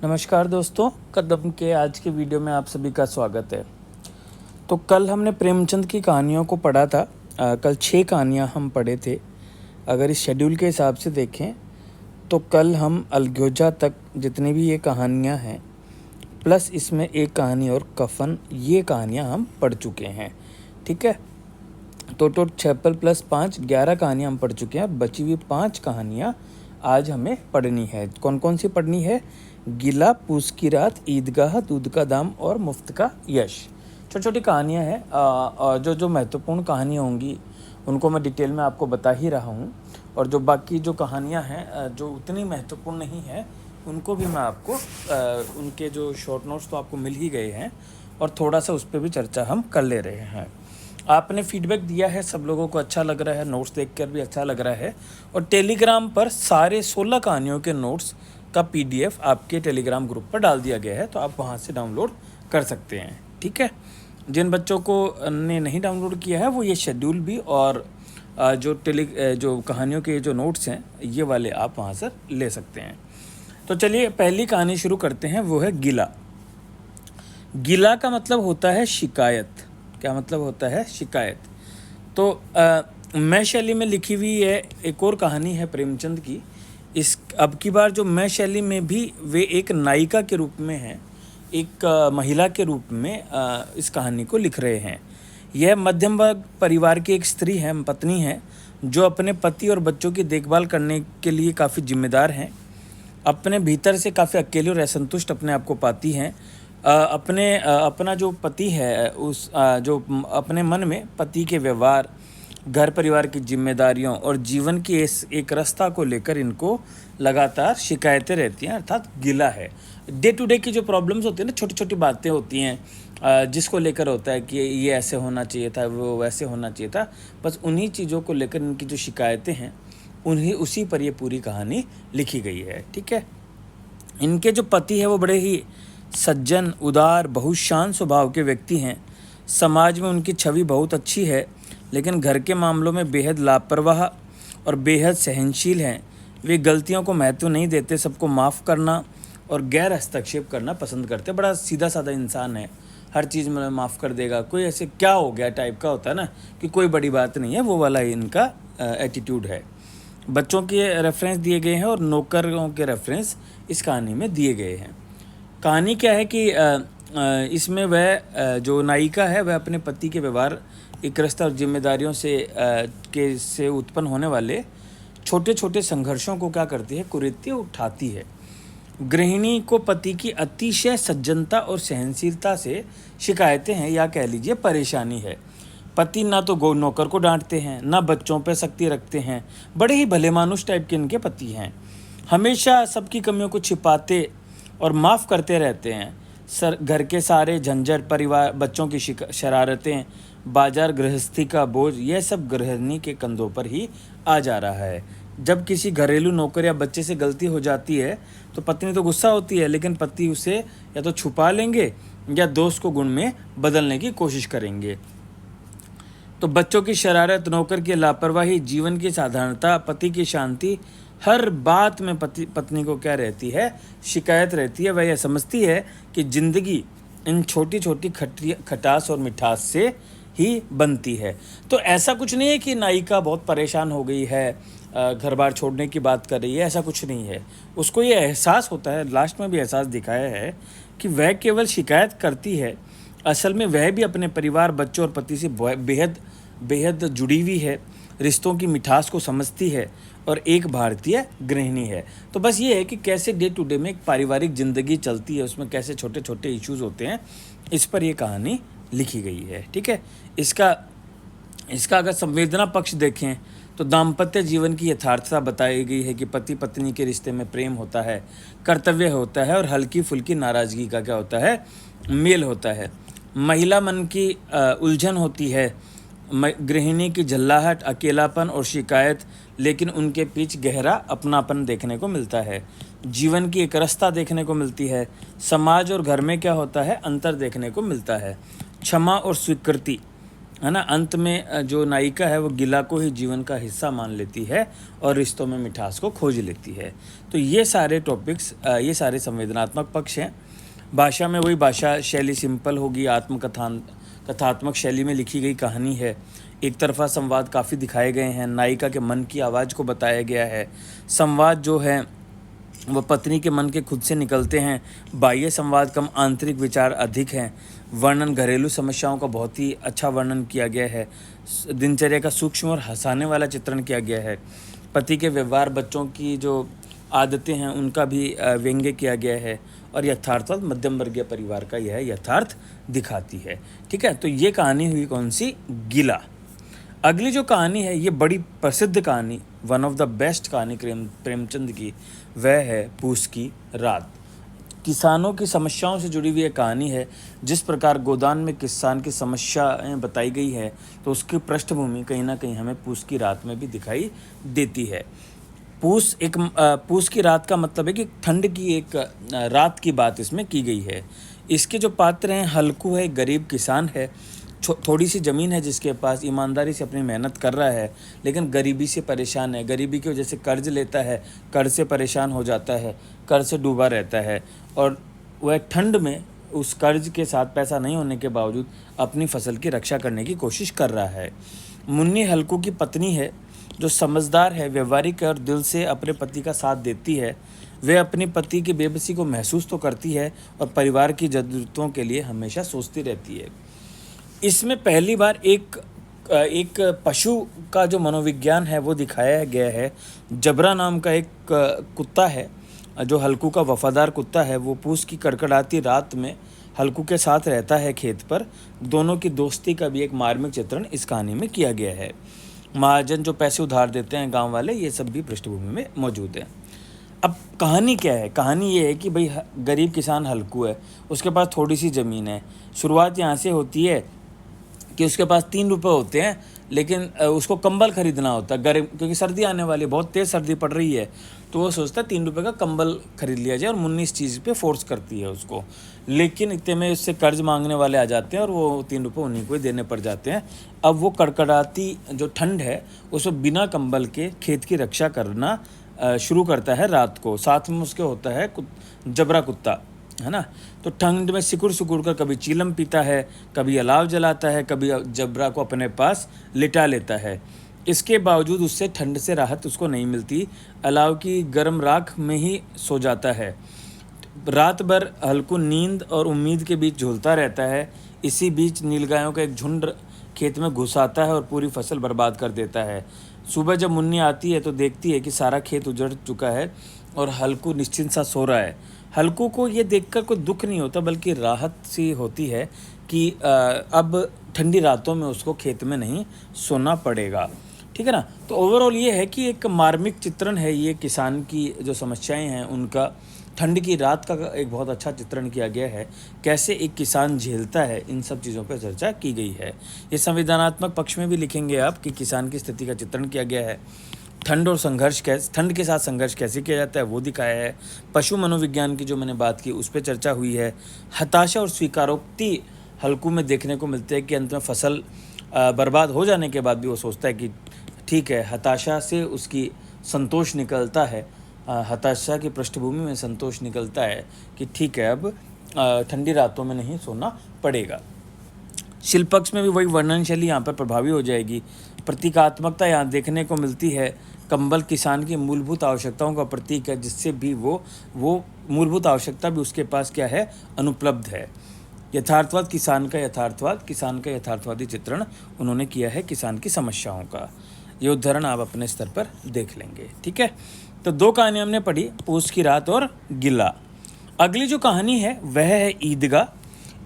नमस्कार दोस्तों, कदम के आज के वीडियो में आप सभी का स्वागत है। तो कल हमने प्रेमचंद की कहानियों को पढ़ा था। कल 6 कहानियाँ हम पढ़े थे। अगर इस शेड्यूल के हिसाब से देखें तो कल हम अलगोजा तक जितनी भी ये कहानियाँ हैं प्लस इसमें एक कहानी और कफन, ये कहानियाँ हम पढ़ चुके हैं। ठीक है, तो 56 + 5 11 कहानियाँ हम पढ़ चुके हैं। बची हुई 5 कहानियाँ आज हमें पढ़नी है। कौन कौन सी पढ़नी है? गिला, पूस की रात, ईदगाह, दूध का दाम और मुफ्त का यश। छोटी छोटी कहानियाँ हैं और जो महत्वपूर्ण कहानियाँ होंगी उनको मैं डिटेल में आपको बता ही रहा हूँ, और जो बाकी जो कहानियाँ हैं जो उतनी महत्वपूर्ण नहीं है उनको भी मैं आपको उनके जो शॉर्ट नोट्स तो आपको मिल ही गए हैं और थोड़ा सा उस पर भी चर्चा हम कर ले रहे हैं। आपने फीडबैक दिया है, सब लोगों को अच्छा लग रहा है, नोट्स देखकर भी अच्छा लग रहा है। और टेलीग्राम पर सारे 16 कहानियों के नोट्स का PDF आपके टेलीग्राम ग्रुप पर डाल दिया गया है, तो आप वहां से डाउनलोड कर सकते हैं। ठीक है, जिन बच्चों को ने नहीं डाउनलोड किया है वो ये शेड्यूल भी और जो कहानियों के जो नोट्स हैं ये वाले आप वहाँ से ले सकते हैं। तो चलिए पहली कहानी शुरू करते हैं, वो है गिला। गिला का मतलब होता है शिकायत। क्या मतलब होता है? शिकायत। तो मैं शैली में लिखी हुई है एक और कहानी है प्रेमचंद की। इस अब की बार जो मैं शैली में भी वे एक नायिका के रूप में हैं, एक महिला के रूप में इस कहानी को लिख रहे हैं। यह मध्यम वर्ग परिवार की एक स्त्री है, पत्नी है, जो अपने पति और बच्चों की देखभाल करने के लिए काफ़ी जिम्मेदार हैं। अपने भीतर से काफ़ी अकेले और असंतुष्ट अपने आप को पाती हैं। अपना जो पति है जो अपने मन में पति के व्यवहार, घर परिवार की जिम्मेदारियों और जीवन की एक रास्ता को लेकर इनको लगातार शिकायतें रहती हैं, अर्थात गिला है। डे टू डे की जो प्रॉब्लम्स होती हैं ना, छोटी छोटी बातें होती हैं जिसको लेकर होता है कि ये ऐसे होना चाहिए था, वो वैसे होना चाहिए था। बस उन्हीं चीज़ों को लेकर इनकी जो शिकायतें हैं उसी पर ये पूरी कहानी लिखी गई है। ठीक है, इनके जो पति है वो बड़े ही सज्जन, उदार, बहुत शांत स्वभाव के व्यक्ति हैं। समाज में उनकी छवि बहुत अच्छी है, लेकिन घर के मामलों में बेहद लापरवाह और बेहद सहनशील हैं। वे गलतियों को महत्व नहीं देते, सबको माफ़ करना और गैर हस्तक्षेप करना पसंद करते। बड़ा सीधा साधा इंसान है, हर चीज़ में माफ़ कर देगा। कोई ऐसे क्या हो गया टाइप का होता है ना, कि कोई बड़ी बात नहीं है, वो वाला इनका एटीट्यूड है। बच्चों के रेफरेंस दिए गए हैं और नौकरों के रेफरेंस इस कहानी में दिए गए हैं। कहानी क्या है कि इसमें वह जो नायिका है वह अपने पति के व्यवहार, एक रास्ता और जिम्मेदारियों से उत्पन्न होने वाले छोटे छोटे संघर्षों को क्या करती है, कुरीति उठाती है। गृहिणी को पति की अतिशय सज्जनता और सहनशीलता से शिकायतें हैं, या कह लीजिए परेशानी है। पति ना तो नौकर को डांटते हैं, ना बच्चों पर सख्ती रखते हैं। बड़े ही भले मानुष टाइप के इनके पति हैं। हमेशा सबकी कमियों को छिपाते और माफ़ करते रहते हैं। घर के सारे झंझट, परिवार, बच्चों की शरारतें, बाजार गृहस्थी का बोझ, यह सब गृहिणी के कंधों पर ही आ जा रहा है। जब किसी घरेलू नौकर या बच्चे से गलती हो जाती है तो पत्नी तो गुस्सा होती है, लेकिन पति उसे या तो छुपा लेंगे या दोस्त को गुण में बदलने की कोशिश करेंगे। तो बच्चों की शरारत, नौकर की लापरवाही, जीवन की साधारणता, पति की शांति, हर बात में पत्नी को क्या रहती है, शिकायत रहती है। वह यह समझती है कि ज़िंदगी इन छोटी छोटी खटास और मिठास से ही बनती है। तो ऐसा कुछ नहीं है कि नायिका बहुत परेशान हो गई है, घर बार छोड़ने की बात कर रही है, ऐसा कुछ नहीं है। उसको ये एहसास होता है, लास्ट में भी एहसास दिखाया है कि वह केवल शिकायत करती है, असल में वह भी अपने परिवार, बच्चों और पति से बेहद जुड़ी हुई है, रिश्तों की मिठास को समझती है और एक भारतीय गृहिणी है। तो बस ये है कि कैसे डे टू डे में एक पारिवारिक ज़िंदगी चलती है, उसमें कैसे छोटे छोटे इश्यूज़ होते हैं, इस पर ये कहानी लिखी गई है। ठीक है, इसका अगर संवेदना पक्ष देखें तो दाम्पत्य जीवन की यथार्थता बताई गई है कि पति पत्नी के रिश्ते में प्रेम होता है, कर्तव्य होता है और हल्की फुल्की नाराज़गी का क्या होता है, मेल होता है। महिला मन की उलझन होती है, गृहिणी की झल्लाहट, अकेलापन और शिकायत, लेकिन उनके पीछे गहरा अपनापन देखने को मिलता है। जीवन की एक रास्ता देखने को मिलती है। समाज और घर में क्या होता है, अंतर देखने को मिलता है। क्षमा और स्वीकृति, है ना। अंत में जो नायिका है वो गिला को ही जीवन का हिस्सा मान लेती है और रिश्तों में मिठास को खोज लेती है। तो ये सारे टॉपिक्स, ये सारे संवेदनात्मक पक्ष हैं। भाषा में वही भाषा शैली सिंपल होगी, कथात्मक शैली में लिखी गई कहानी है। एक तरफा संवाद काफ़ी दिखाए गए हैं, नायिका के मन की आवाज़ को बताया गया है। संवाद जो है वह पत्नी के मन के खुद से निकलते हैं। बाह्य संवाद कम, आंतरिक विचार अधिक हैं। वर्णन घरेलू समस्याओं का बहुत ही अच्छा वर्णन किया गया है। दिनचर्या का सूक्ष्म और हंसाने वाला चित्रण किया गया है। पति के व्यवहार, बच्चों की जो आदतें हैं उनका भी व्यंग्य किया गया है। और यथार्थवत मध्यम वर्गीय परिवार का यह यथार्थ दिखाती है। ठीक है, तो ये कहानी हुई कौन सी, गिला। अगली जो कहानी है ये बड़ी प्रसिद्ध कहानी, वन ऑफ द बेस्ट कहानी प्रेमचंद की, वह है पूस की रात। किसानों की समस्याओं से जुड़ी हुई एक कहानी है। जिस प्रकार गोदान में किसान की समस्याएं बताई गई है, तो उसकी पृष्ठभूमि कहीं ना कहीं हमें पूस की रात में भी दिखाई देती है। पूस की रात का मतलब है कि ठंड की एक रात की बात इसमें की गई है। इसके जो पात्र हैं, हल्कू है, गरीब किसान है, थोड़ी सी ज़मीन है जिसके पास, ईमानदारी से अपनी मेहनत कर रहा है, लेकिन गरीबी से परेशान है। गरीबी की वजह से कर्ज लेता है, कर्ज से परेशान हो जाता है, कर्ज से डूबा रहता है, और वह ठंड में उस कर्ज के साथ पैसा नहीं होने के बावजूद अपनी फसल की रक्षा करने की कोशिश कर रहा है। मुन्नी हल्कू की पत्नी है, जो समझदार है, व्यवहारिक है और दिल से अपने पति का साथ देती है। वे अपने पति की बेबसी को महसूस तो करती है और परिवार की ज़रूरतों के लिए हमेशा सोचती रहती है। इसमें पहली बार एक पशु का जो मनोविज्ञान है वो दिखाया गया है। जबरा नाम का एक कुत्ता है, जो हल्कू का वफादार कुत्ता है। वो पूस की कड़कड़ाती रात में हल्कू के साथ रहता है खेत पर। दोनों की दोस्ती का भी एक मार्मिक चित्रण इस कहानी में किया गया है। महाजन जो पैसे उधार देते हैं, गांव वाले, ये सब भी पृष्ठभूमि में मौजूद है। अब कहानी क्या है, कहानी ये है कि भाई गरीब किसान हल्कू है, उसके पास थोड़ी सी ज़मीन है। शुरुआत यहाँ से होती है कि उसके पास 3 रुपये होते हैं, लेकिन उसको कंबल खरीदना होता है गर्म, क्योंकि सर्दी आने वाली है, बहुत तेज़ सर्दी पड़ रही है। तो वो सोचता है 3 रुपये का कंबल खरीद लिया जाए, और मुन्नी इस चीज़ पे फोर्स करती है उसको। लेकिन इतने में उससे कर्ज मांगने वाले आ जाते हैं और वो 3 रुपये उन्हीं को ही देने पड़ जाते हैं। अब वो कड़कड़ाती जो ठंड है उसमें बिना कंबल के खेत की रक्षा करना शुरू करता है रात को। साथ में उसके होता है जबरा कुत्ता, है ना। तो ठंड में सिकुड़ कर कभी चीलम पीता है, कभी अलाव जलाता है, कभी जबरा को अपने पास लिटा लेता है। इसके बावजूद उससे ठंड से राहत उसको नहीं मिलती। अलाव की गर्म राख में ही सो जाता है। रात भर हल्कू नींद और उम्मीद के बीच झूलता रहता है। इसी बीच नीलगायों का एक झुंड खेत में घुस आता है और पूरी फसल बर्बाद कर देता है। सुबह जब मुन्नी आती है तो देखती है कि सारा खेत उजड़ चुका है और हल्कू निश्चिंत सा सो रहा है। हल्कू को ये देखकर कोई दुख नहीं होता, बल्कि राहत सी होती है कि अब ठंडी रातों में उसको खेत में नहीं सोना पड़ेगा। ठीक है ना। तो ओवरऑल ये है कि एक मार्मिक चित्रण है ये, किसान की जो समस्याएं हैं उनका, ठंड की रात का एक बहुत अच्छा चित्रण किया गया है। कैसे एक किसान झेलता है, इन सब चीज़ों पर चर्चा की गई है। ये संविधानात्मक पक्ष में भी लिखेंगे आप कि किसान की स्थिति का चित्रण किया गया है। ठंड के साथ संघर्ष कैसे किया जाता है वो दिखाया है। पशु मनोविज्ञान की जो मैंने बात की उस पर चर्चा हुई है। हताशा और स्वीकारोक्ति हल्कू में देखने को मिलते हैं कि अंत में फसल बर्बाद हो जाने के बाद भी वो सोचता है कि ठीक है, हताशा से उसकी संतोष निकलता है, हताशा की पृष्ठभूमि में संतोष निकलता है कि ठीक है, अब ठंडी रातों में नहीं सोना पड़ेगा। शिल्प पक्ष में भी वही वर्णन शैली यहाँ पर प्रभावी हो जाएगी। प्रतीकात्मकता यहाँ देखने को मिलती है। कंबल किसान की मूलभूत आवश्यकताओं का प्रतीक है, जिससे भी वो मूलभूत आवश्यकता भी उसके पास क्या है, अनुपलब्ध है। यथार्थवाद, किसान का यथार्थवादी चित्रण उन्होंने किया है किसान की समस्याओं का। ये उदाहरण आप अपने स्तर पर देख लेंगे। ठीक है, तो 2 कहानी हमने पढ़ी, पूस की रात और गिला। अगली जो कहानी है वह है ईदगाह।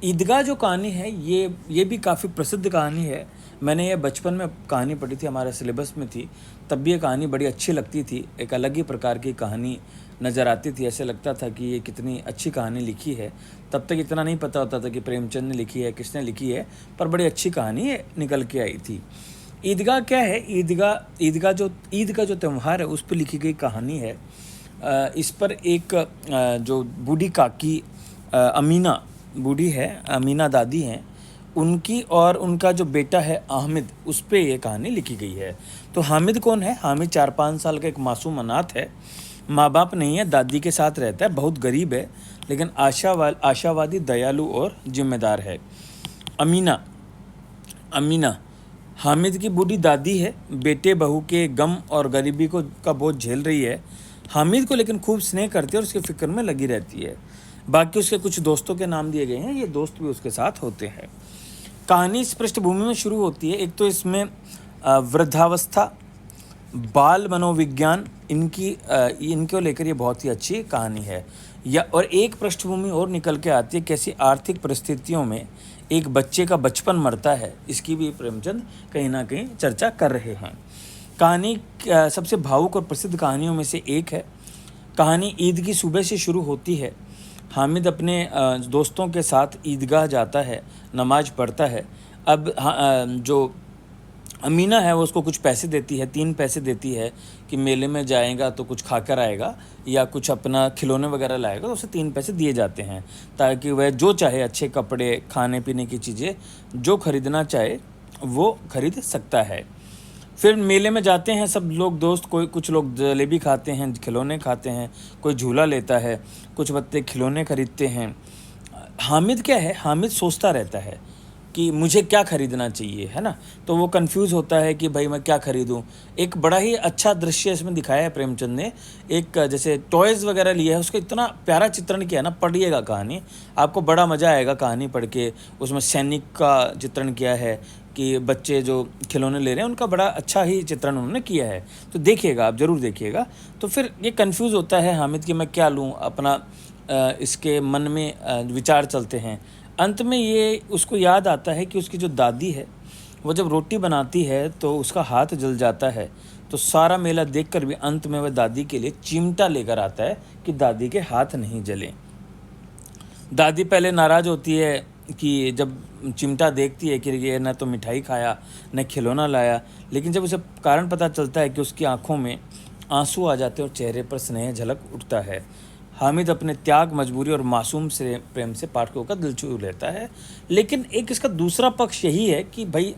ईदगाह जो कहानी है ये भी काफ़ी प्रसिद्ध कहानी है। मैंने ये बचपन में कहानी पढ़ी थी, हमारे सिलेबस में थी, तब भी ये कहानी बड़ी अच्छी लगती थी। एक अलग ही प्रकार की कहानी नज़र आती थी, ऐसे लगता था कि ये कितनी अच्छी कहानी लिखी है। तब तक इतना नहीं पता होता था कि प्रेमचंद ने लिखी है, किसने लिखी है, पर बड़ी अच्छी कहानी निकल के आई थी। ईदगाह क्या है, ईद का जो त्यौहार है उस पर लिखी गई कहानी है। इस पर एक जो बूढ़ी काकी अमीना दादी हैं, उनकी और उनका जो बेटा है हामिद, उस पे ये कहानी लिखी गई है। तो हामिद कौन है? हामिद 4-5 साल का एक मासूम अनाथ है, माँ बाप नहीं है, दादी के साथ रहता है, बहुत गरीब है, लेकिन आशावादी, दयालु और जिम्मेदार है। अमीना हामिद की बूढ़ी दादी है, बेटे बहू के गम और गरीबी का बोझ झेल रही है। हामिद को लेकिन खूब स्नेह करती है और उसके फिक्र में लगी रहती है। बाकी उसके कुछ दोस्तों के नाम दिए गए हैं, ये दोस्त भी उसके साथ होते हैं। कहानी इस पृष्ठभूमि में शुरू होती है। एक तो इसमें वृद्धावस्था, बाल मनोविज्ञान, इनको लेकर ये बहुत ही अच्छी कहानी है। और एक पृष्ठभूमि और निकल के आती है, कैसी आर्थिक परिस्थितियों में एक बच्चे का बचपन मरता है, इसकी भी प्रेमचंद कहीं ना कहीं चर्चा कर रहे हैं। कहानी सबसे भावुक और प्रसिद्ध कहानियों में से एक है। कहानी ईद की सुबह से शुरू होती है। हामिद अपने दोस्तों के साथ ईदगाह जाता है, नमाज पढ़ता है। अब जो अमीना है वो उसको कुछ पैसे देती है, 3 पैसे देती है कि मेले में जाएगा तो कुछ खाकर आएगा या कुछ अपना खिलौने वगैरह लाएगा, तो उसे 3 पैसे दिए जाते हैं ताकि वह जो चाहे, अच्छे कपड़े, खाने पीने की चीज़ें जो खरीदना चाहे वो खरीद सकता है। फिर मेले में जाते हैं सब लोग दोस्त, कुछ लोग जलेबी खाते हैं, खिलौने खाते हैं, कोई झूला लेता है, कुछ बच्चे खिलौने खरीदते हैं। हामिद क्या है, हामिद सोचता रहता है कि मुझे क्या खरीदना चाहिए, है ना। तो वो कंफ्यूज होता है कि भाई मैं क्या खरीदूं। एक बड़ा ही अच्छा दृश्य इसमें दिखाया है प्रेमचंद ने। एक जैसे टॉयज़ वगैरह लिया है, उसका इतना प्यारा चित्रण किया ना, पढ़िएगा कहानी, आपको बड़ा मज़ा आएगा कहानी पढ़ के। उसमें सैनिक का चित्रण किया है कि बच्चे जो खिलौने ले रहे हैं उनका बड़ा अच्छा ही चित्रण उन्होंने किया है। तो देखिएगा, आप ज़रूर देखिएगा। तो फिर ये कंफ्यूज होता है हामिद कि मैं क्या लूँ, अपना इसके मन में विचार चलते हैं। अंत में ये उसको याद आता है कि उसकी जो दादी है वो जब रोटी बनाती है तो उसका हाथ जल जाता है। तो सारा मेला देखकर भी अंत में वह दादी के लिए चिमटा लेकर आता है कि दादी के हाथ नहीं जलें। दादी पहले नाराज़ होती है कि जब चिमटा देखती है कि ये न तो मिठाई खाया न खिलौना लाया, लेकिन जब उसे कारण पता चलता है कि उसकी आंखों में आंसू आ जाते हैं और चेहरे पर स्नेह झलक उठता है। हामिद अपने त्याग, मजबूरी और मासूम से प्रेम से पाठकों का दिल छू लेता है। लेकिन एक इसका दूसरा पक्ष यही है कि भाई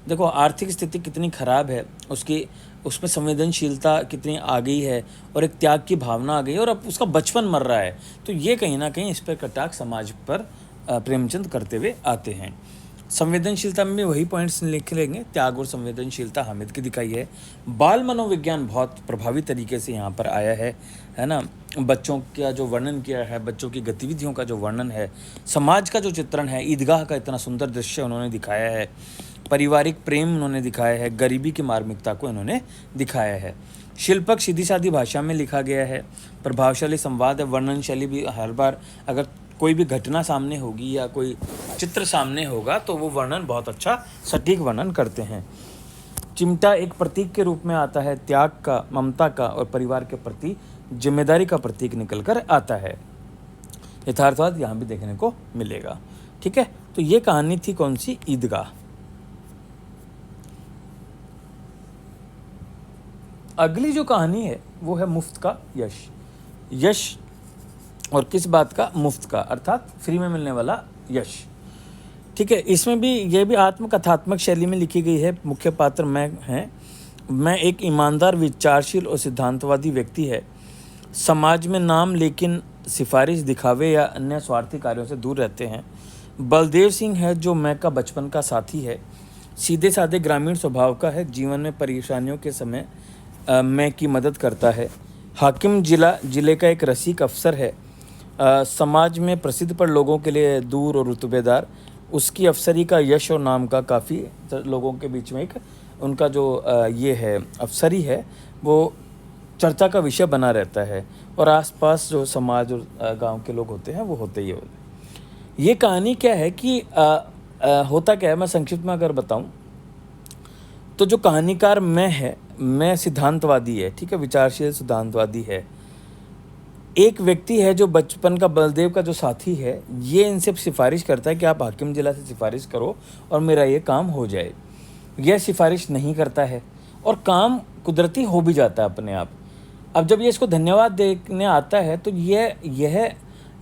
देखो, आर्थिक स्थिति कितनी ख़राब है उसकी, उसमें संवेदनशीलता कितनी आ गई है और एक त्याग की भावना आ गई है, और अब उसका बचपन मर रहा है। तो ये कहीं ना कहीं इस पर कटाक्ष समाज पर प्रेमचंद करते हुए आते हैं। संवेदनशीलता में भी वही पॉइंट्स लिख लेंगे, त्याग और संवेदनशीलता हामिद की दिखाई है। बाल मनोविज्ञान बहुत प्रभावी तरीके से यहाँ पर आया है ना। बच्चों का जो वर्णन किया है, बच्चों की गतिविधियों का जो वर्णन है, समाज का जो चित्रण है, ईदगाह का इतना सुंदर दृश्य उन्होंने दिखाया है, पारिवारिक प्रेम उन्होंने दिखाया है, गरीबी की मार्मिकता को इन्होंने दिखाया है। शिल्पक सीधी सादी भाषा में लिखा गया है, प्रभावशाली संवाद है, वर्णन शैली भी हर बार अगर कोई भी घटना सामने होगी या कोई चित्र सामने होगा तो वो वर्णन बहुत अच्छा सटीक वर्णन करते हैं। चिमटा एक प्रतीक के रूप में आता है, त्याग का, ममता का और परिवार के प्रति जिम्मेदारी का प्रतीक निकलकर आता है। यथार्थवाद यहाँ भी देखने को मिलेगा। ठीक है, तो ये कहानी थी कौन सी? ईदगाह। अगली जो कहानी है वो है मुफ्त का यश। यश और किस बात का? मुफ्त का, अर्थात फ्री में मिलने वाला यश। ठीक है, इसमें भी ये भी आत्मकथात्मक शैली में लिखी गई है। मुख्य पात्र मैं एक ईमानदार, विचारशील और सिद्धांतवादी व्यक्ति है। समाज में नाम लेकिन सिफारिश, दिखावे या अन्य स्वार्थी कार्यों से दूर रहते हैं। बलदेव सिंह है जो मैं का बचपन का साथी है। सीधे साधे ग्रामीण स्वभाव का है, जीवन में परेशानियों के समय मैं की मदद करता है। हाकिम जिले का एक रसिक अफसर है। समाज में प्रसिद्ध पर लोगों के लिए दूर और रुतबेदार। उसकी अफसरी का यश और नाम का काफ़ी लोगों के बीच में एक उनका जो ये है अफसरी है वो चर्चा का विषय बना रहता है, और आसपास जो समाज और गांव के लोग होते हैं वो होते ही होते हैं। ये कहानी क्या है कि होता क्या है, मैं संक्षिप्त में अगर बताऊं तो जो कहानीकार मैं सिद्धांतवादी है, ठीक है, विचारशील सिद्धांतवादी है। एक व्यक्ति है जो बचपन का बलदेव का जो साथी है, ये इनसे सिफारिश करता है कि आप हाकिम जिला से सिफारिश करो और मेरा ये काम हो जाए। यह सिफारिश नहीं करता है और काम कुदरती हो भी जाता है अपने आप। अब जब ये इसको धन्यवाद देने आता है तो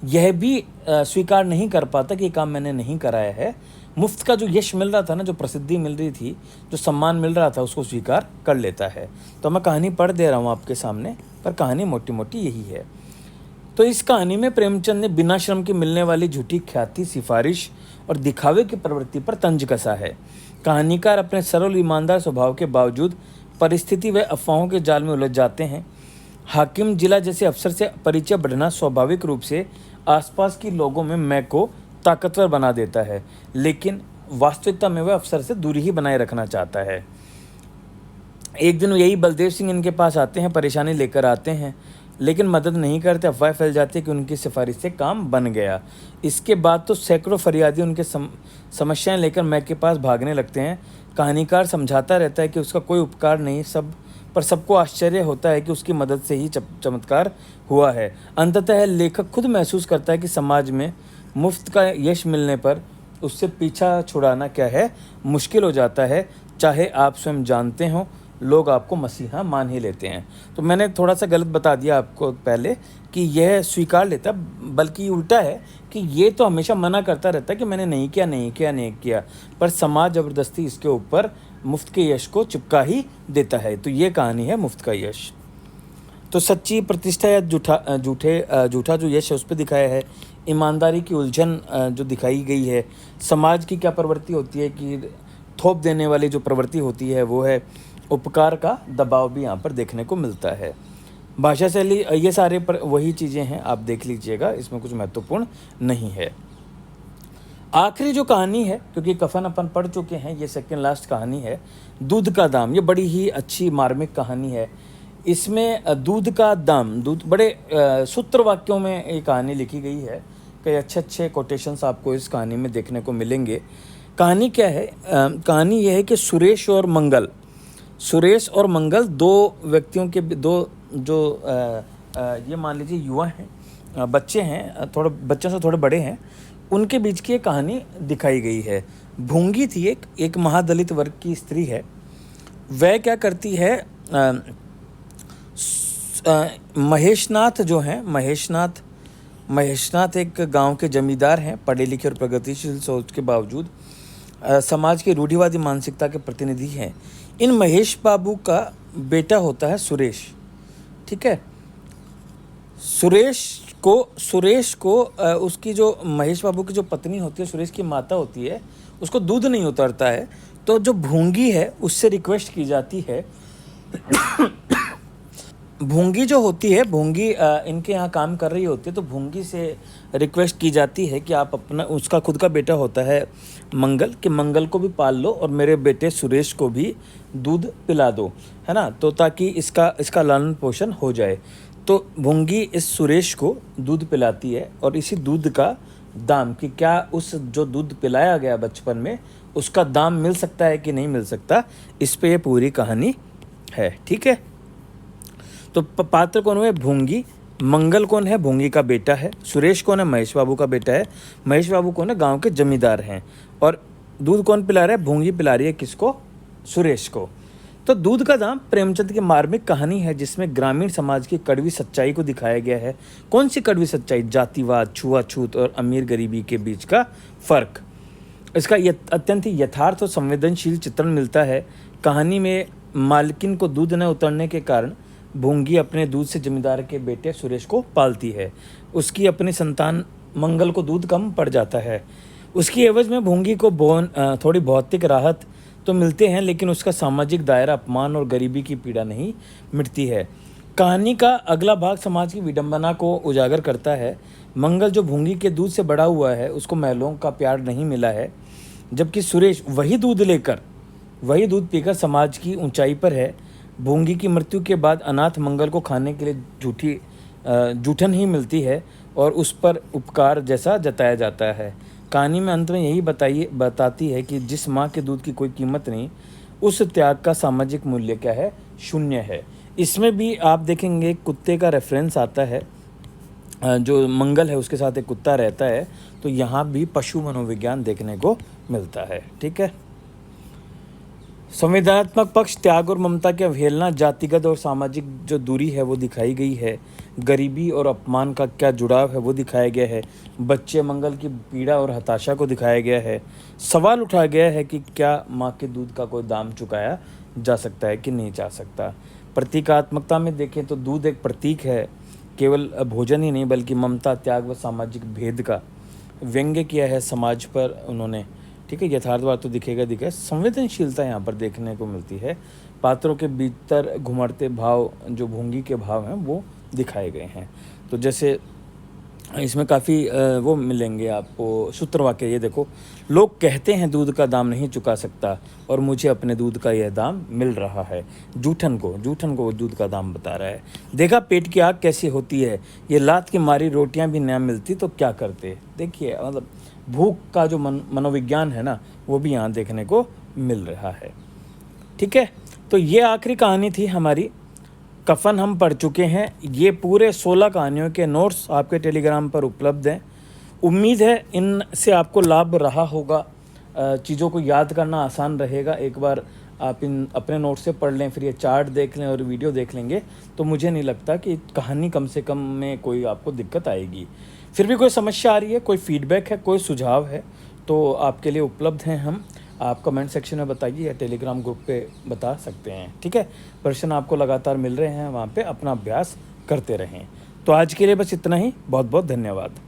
यह भी स्वीकार नहीं कर पाता कि ये काम मैंने नहीं कराया है। मुफ्त का जो यश मिल रहा था ना, जो प्रसिद्धि मिल रही थी, जो सम्मान मिल रहा था, उसको स्वीकार कर लेता है। तो मैं कहानी पढ़ दे रहा हूँ आपके सामने, पर कहानी मोटी मोटी यही है। तो इस कहानी में प्रेमचंद ने बिना श्रम के मिलने वाली झूठी ख्याति, सिफारिश और दिखावे की प्रवृत्ति पर तंज कसा है। कहानीकार अपने सरल ईमानदार स्वभाव के बावजूद परिस्थिति व अफवाहों के जाल में उलझ जाते हैं। हाकिम जिला जैसे अफसर से परिचय बढ़ना स्वाभाविक रूप से आसपास के लोगों में मैं को ताकतवर बना देता है, लेकिन वास्तविकता में वह अफसर से दूरी ही बनाए रखना चाहता है। एक दिन यही बलदेव सिंह इनके पास आते हैं, परेशानी लेकर आते हैं, लेकिन मदद नहीं करते। अफवाह फैल जाती है कि उनकी सिफारिश से काम बन गया। इसके बाद तो सैकड़ों फरियादी उनके समस्याएं लेकर मैं के पास भागने लगते हैं। कहानीकार समझाता रहता है कि उसका कोई उपकार नहीं, सबको आश्चर्य होता है कि उसकी मदद से ही चमत्कार हुआ है। अंततः लेखक खुद महसूस करता है कि समाज में मुफ्त का यश मिलने पर उससे पीछा छुड़ाना क्या है, मुश्किल हो जाता है। चाहे आप स्वयं जानते हो, लोग आपको मसीहा मान ही लेते हैं। तो मैंने थोड़ा सा गलत बता दिया आपको पहले कि यह स्वीकार लेता, बल्कि उल्टा है कि ये तो हमेशा मना करता रहता है कि मैंने नहीं किया, पर समाज ज़बरदस्ती इसके ऊपर मुफ्त के यश को चिपका ही देता है। तो ये कहानी है मुफ्त का यश। तो सच्ची प्रतिष्ठा या झूठा जो यश है उस पर दिखाया है। ईमानदारी की उलझन जो दिखाई गई है। समाज की क्या प्रवृत्ति होती है कि थोप देने वाली जो प्रवृत्ति होती है वो है। उपकार का दबाव भी यहाँ पर देखने को मिलता है। भाषा शैली, ये सारे पर वही चीज़ें हैं, आप देख लीजिएगा, इसमें कुछ महत्वपूर्ण नहीं है। आखिरी जो कहानी है, क्योंकि कफन अपन पढ़ चुके हैं, ये सेकंड लास्ट कहानी है, दूध का दाम। ये बड़ी ही अच्छी मार्मिक कहानी है। इसमें दूध का दाम, बड़े सूत्र वाक्यों में ये कहानी लिखी गई है। कई अच्छे कोटेशंस आपको इस कहानी में देखने को मिलेंगे। कहानी क्या है? कहानी यह है कि सुरेश और मंगल दो व्यक्तियों के ये मान लीजिए युवा हैं, बच्चे हैं, बच्चों से थोड़े बड़े हैं, उनके बीच की एक कहानी दिखाई गई है। भूंगी थी, एक महादलित वर्ग की स्त्री है। वह क्या करती है, महेशनाथ जो हैं, महेशनाथ एक गांव के जमींदार हैं, पढ़े लिखे और प्रगतिशील सोच के बावजूद समाज की रूढ़िवादी मानसिकता के प्रतिनिधि हैं। इन महेश बाबू का बेटा होता है सुरेश, ठीक है। सुरेश को उसकी जो महेश बाबू की जो पत्नी होती है, सुरेश की माता होती है, उसको दूध नहीं उतरता है। तो जो भूंगी है उससे रिक्वेस्ट की जाती है भूंगी जो होती है, भूंगी इनके यहाँ काम कर रही होती है, तो भूंगी से रिक्वेस्ट की जाती है कि आप उसका खुद का बेटा होता है मंगल, कि मंगल को भी पाल लो और मेरे बेटे सुरेश को भी दूध पिला दो, है ना, तो ताकि इसका लालन पोषण हो जाए। तो भूंगी इस सुरेश को दूध पिलाती है और इसी दूध का दाम, कि क्या उस जो दूध पिलाया गया बचपन में उसका दाम मिल सकता है कि नहीं मिल सकता, इस पे ये पूरी कहानी है, ठीक है। तो पात्र कौन हुए? भूंगी। मंगल कौन है? भूंगी का बेटा है। सुरेश कौन है? महेश बाबू का बेटा है। महेश बाबू कौन है? गांव के जमींदार हैं। और दूध कौन पिला रहा है? भूंगी पिला रही है किसको? सुरेश को। तो दूध का दाम प्रेमचंद की मार्मिक कहानी है, जिसमें ग्रामीण समाज की कड़वी सच्चाई को दिखाया गया है। कौन सी कड़वी सच्चाई? जातिवाद, छुआछूत और अमीर गरीबी के बीच का फर्क। इसका अत्यंत ही यथार्थ और संवेदनशील चित्रण मिलता है। कहानी में मालकिन को दूध न उतरने के कारण भूंगी अपने दूध से जमींदार के बेटे सुरेश को पालती है। उसकी अपनी संतान मंगल को दूध कम पड़ जाता है। उसकी एवज में भूंगी को थोड़ी भौतिक राहत तो मिलते हैं, लेकिन उसका सामाजिक दायरा अपमान और गरीबी की पीड़ा नहीं मिटती है। कहानी का अगला भाग समाज की विडंबना को उजागर करता है। मंगल जो भूंगी के दूध से बड़ा हुआ है, उसको महलों का प्यार नहीं मिला है, जबकि सुरेश वही दूध पीकर समाज की ऊंचाई पर है। भूंगी की मृत्यु के बाद अनाथ मंगल को खाने के लिए जूठन ही मिलती है और उस पर उपकार जैसा जताया जाता है। कहानी में अंत में यही बताती है कि जिस माँ के दूध की कोई कीमत नहीं, उस त्याग का सामाजिक मूल्य क्या है? शून्य है। इसमें भी आप देखेंगे कुत्ते का रेफरेंस आता है, जो मंगल है उसके साथ एक कुत्ता रहता है, तो यहाँ भी पशु मनोविज्ञान देखने को मिलता है, ठीक है। संविधानात्मक पक्ष त्याग और ममता की अवहेलना, जातिगत और सामाजिक जो दूरी है वो दिखाई गई है, गरीबी और अपमान का क्या जुड़ाव है वो दिखाया गया है, बच्चे मंगल की पीड़ा और हताशा को दिखाया गया है। सवाल उठाया गया है कि क्या माँ के दूध का कोई दाम चुकाया जा सकता है कि नहीं जा सकता। प्रतीकात्मकता में देखें तो दूध एक प्रतीक है, केवल भोजन ही नहीं बल्कि ममता, त्याग व सामाजिक भेद का व्यंग्य किया है समाज पर उन्होंने। ठीक है, यथार्थवाद तो दिखेगा, संवेदनशीलता यहाँ पर देखने को मिलती है। पात्रों के भीतर घुमड़ते भाव, जो भूंगी के भाव हैं वो दिखाए गए हैं। तो जैसे इसमें काफ़ी वो मिलेंगे आपको सूत्र वाक्य। ये देखो, लोग कहते हैं दूध का दाम नहीं चुका सकता और मुझे अपने दूध का यह दाम मिल रहा है। जूठन को वो दूध का दाम बता रहा है। देखा पेट की आग कैसी होती है, ये लात की मारी रोटियां भी न मिलती तो क्या करते। देखिए मतलब भूख का जो मनोविज्ञान है ना, वो भी यहाँ देखने को मिल रहा है। ठीक है, तो ये आखिरी कहानी थी हमारी। कफन हम पढ़ चुके हैं। ये पूरे 16 कहानियों के नोट्स आपके टेलीग्राम पर उपलब्ध हैं। उम्मीद है इनसे आपको लाभ रहा होगा, चीज़ों को याद करना आसान रहेगा। एक बार आप इन अपने नोट से पढ़ लें, फिर ये चार्ट देख लें और वीडियो देख लेंगे तो मुझे नहीं लगता कि कहानी कम से कम में कोई आपको दिक्कत आएगी। फिर भी कोई समस्या आ रही है, कोई फीडबैक है, कोई सुझाव है तो आपके लिए उपलब्ध हैं हम। आप कमेंट सेक्शन में बताइए या टेलीग्राम ग्रुप पे बता सकते हैं। ठीक है, प्रश्न आपको लगातार मिल रहे हैं, वहाँ पे अपना अभ्यास करते रहें। तो आज के लिए बस इतना ही। बहुत बहुत धन्यवाद।